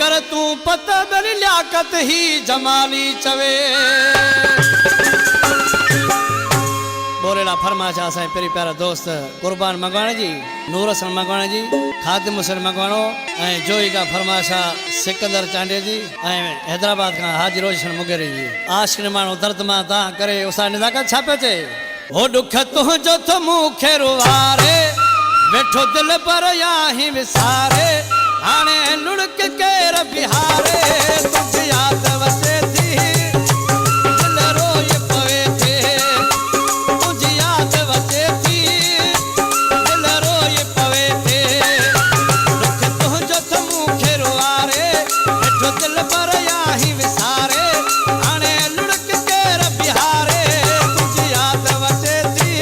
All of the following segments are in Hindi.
कर तू पता मेरी लियाकत ही जमाली चवे बोलेला फरमाशा असां पेरी प्यारा दोस्त कुर्बान मंगवाणे जी नूर हसन मंगवाणे जी खादिम हुसैन मंगवाणो ऐं जोई का फरमाशा सिकंदर चांडे जी ऐं हैदराबाद का हाजी रोशन मुगेरी जी आशिक माण्हू दर्द मां ता करे उसा निदाकत छापे चे हो दुख तुंहिंजो थो मूंखे रुवारे वेठो दिल पर या ही विसारे हाणे लुड़क केर बिहारे तुझी याद वसे थी दिल रोई पवे थे तुझी याद वसे थी दिल रोई पवे थे दुख तुंहिंजो थो मूंखे रुवारे वेठो दिल पर या ही विसारे हाणे लुड़क केर बिहारे तुझी याद वसे थी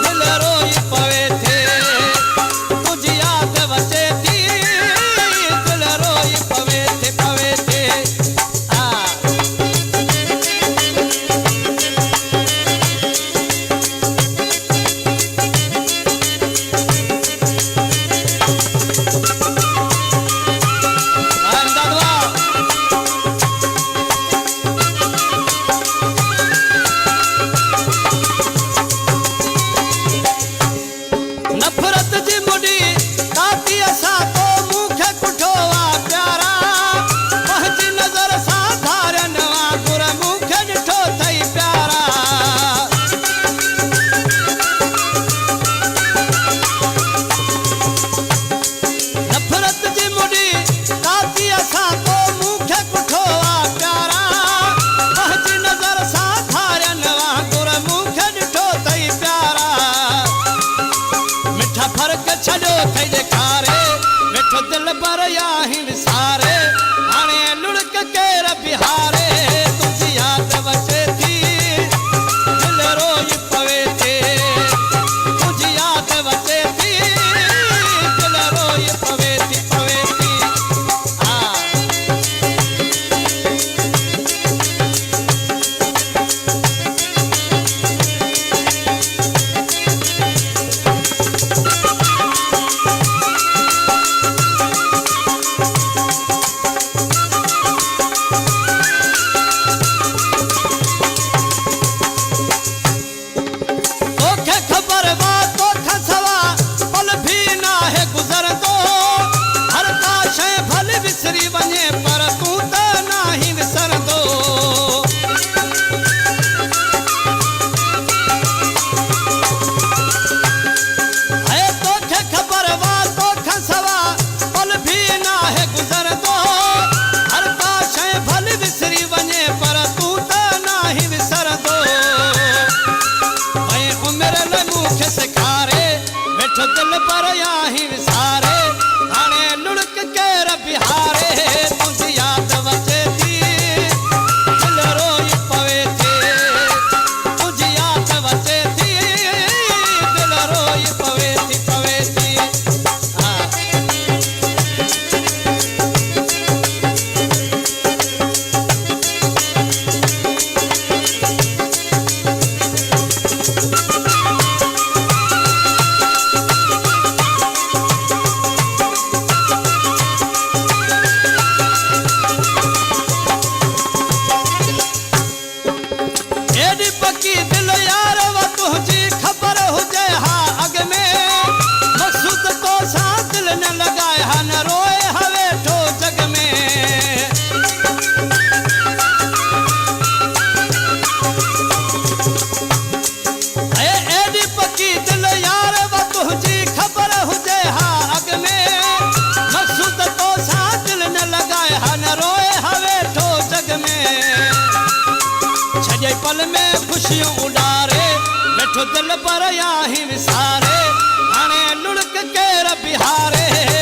दिल रोई पवे थे तुझी याद वसे थी दिल पर या ही विसारे हाणे लुड़क केर बिहारे तुझी याद वसे थी दिल रोई पवे थे तुझी याद वसे थी दिल रोई पवे थी दिल पर या ही विसारे हाणे लुड़क केर बिहारे तुझी याद वसे थी दिल रोई पवे थे तुझी याद वसे थी दिल रोई पवे थी दिल में खुशियों उडारे बैठो दिल पर या ही विसारे हाणे लुढ़क के बिहारे